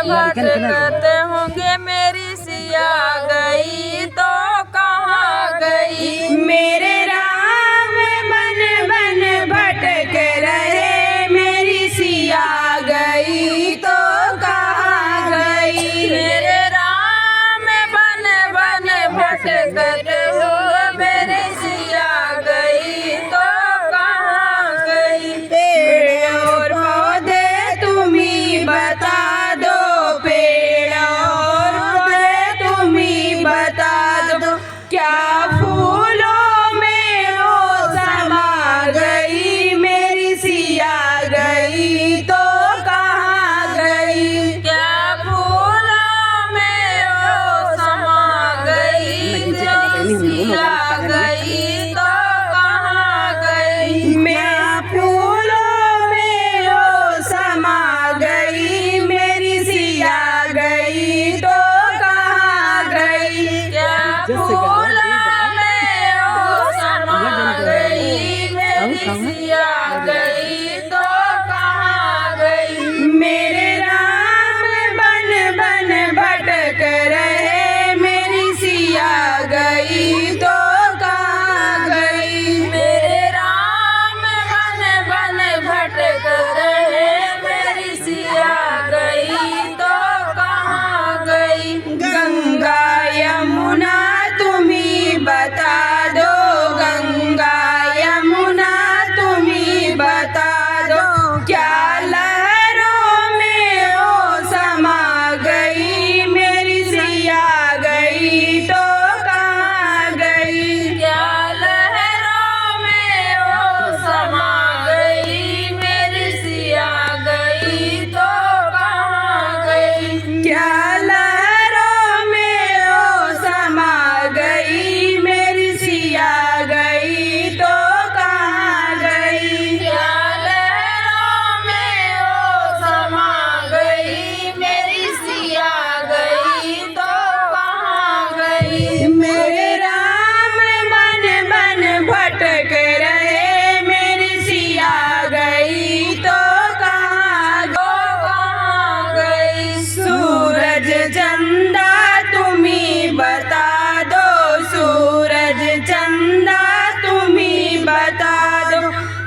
भटकते होंगे मेरी सिया गई तो कहाँ गई। मेरे राम बन बन भटक रहे मेरी सिया गई तो कहाँ गई। मेरे राम बन बन भटकते हो मेरी सिया गई तो कहाँ गई। पेड़ और पौधे तुम्ही बता दो, पेड़ और पौधे तुम्ही बता दो, क्या फूलों में वो समा गई मेरी सिया गई तो कहाँ गई। क्या फूलों में वो समा गई मेरी सिया गई तो कहाँ गई। मैं फूलों में वो समा गई मेरी सिया गई तो कहाँ गई। क्या फूलों में वो समा गई मेरी सिया गई तो कहाँ गई। मेरे राम बन बन भटक रहे मेरी सिया गई तो कहाँ गई। मेरे राम बन बन भटक रहे मेरी सिया गई तो कहाँ गई। गंगा यमुना तुम्ही बता दो, गंगा यमुना तुम्ही बता दो, क्या लहरों में वो समा गई मेरी सिया गई तो कहाँ गई। क्या लहरों में वो समा गई मेरी सिया गई तो कहाँ गई। क्या लहरों में वो समा गई मेरी सिया गई तो कहाँ गई। क्या लहरों में वो समा गई मेरी सिया गई तो कहाँ गई। मेरे राम बन बन भटक रहे मेरी सिया गई तो कहाँ गई। सूरज चंदा तुम्ही बता दो, सूरज चंदा तुम्ही बता दो,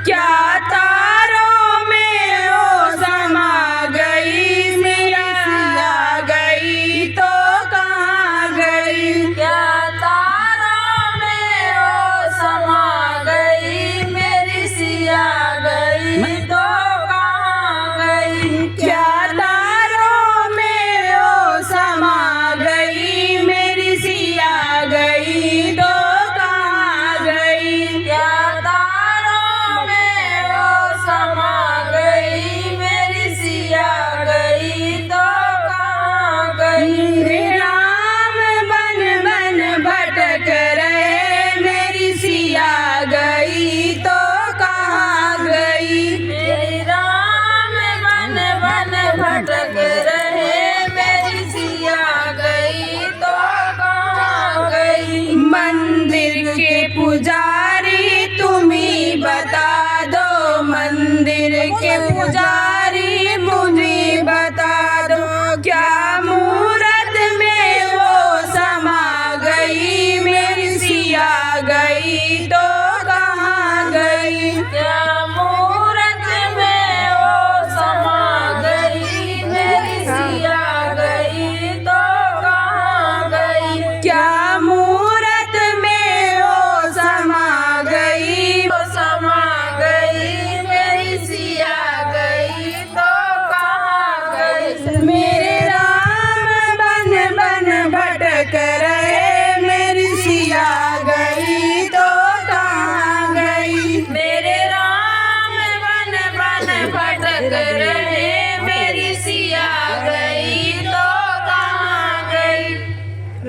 क्या तारों में वो समा गई मेरी सिया गई तो कहाँ गई। क्या तारों में वो समा गई मेरी सिया गई तो कहाँ गई। क्या तारों में वो समा गई मेरी सिया गई तो कहाँ गई। क्या तारों में वो समा गई मेरी सिया गई तो कहाँ गई। मेरे राम बन बन भटक रहे मेरी सिया गई तो कहाँ गई। मेरे राम बन बन भटक रहे मेरी सिया गई तो कहाँ गई। मंदिर के पुजारी तुम्ही बता दो, मंदिर के पुजारी मुझे बता दो, क्या मूरत में वो समा गई मेरी सिया गई तो कहाँ गई। क्या मूरत में वो समा गई मेरी सिया गई तो कहाँ गई। क्या मूरत में वो समा गई। वो समा गई मेरी सिया गई तो कहाँ गई। मेरे राम बन बन भटक रहे मेरी सिया गई तो कहाँ गई। मेरे राम बन बन भटक रहे मेरी सिया गई तो कहाँ गई।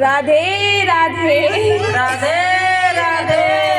राधे राधे राधे राधे।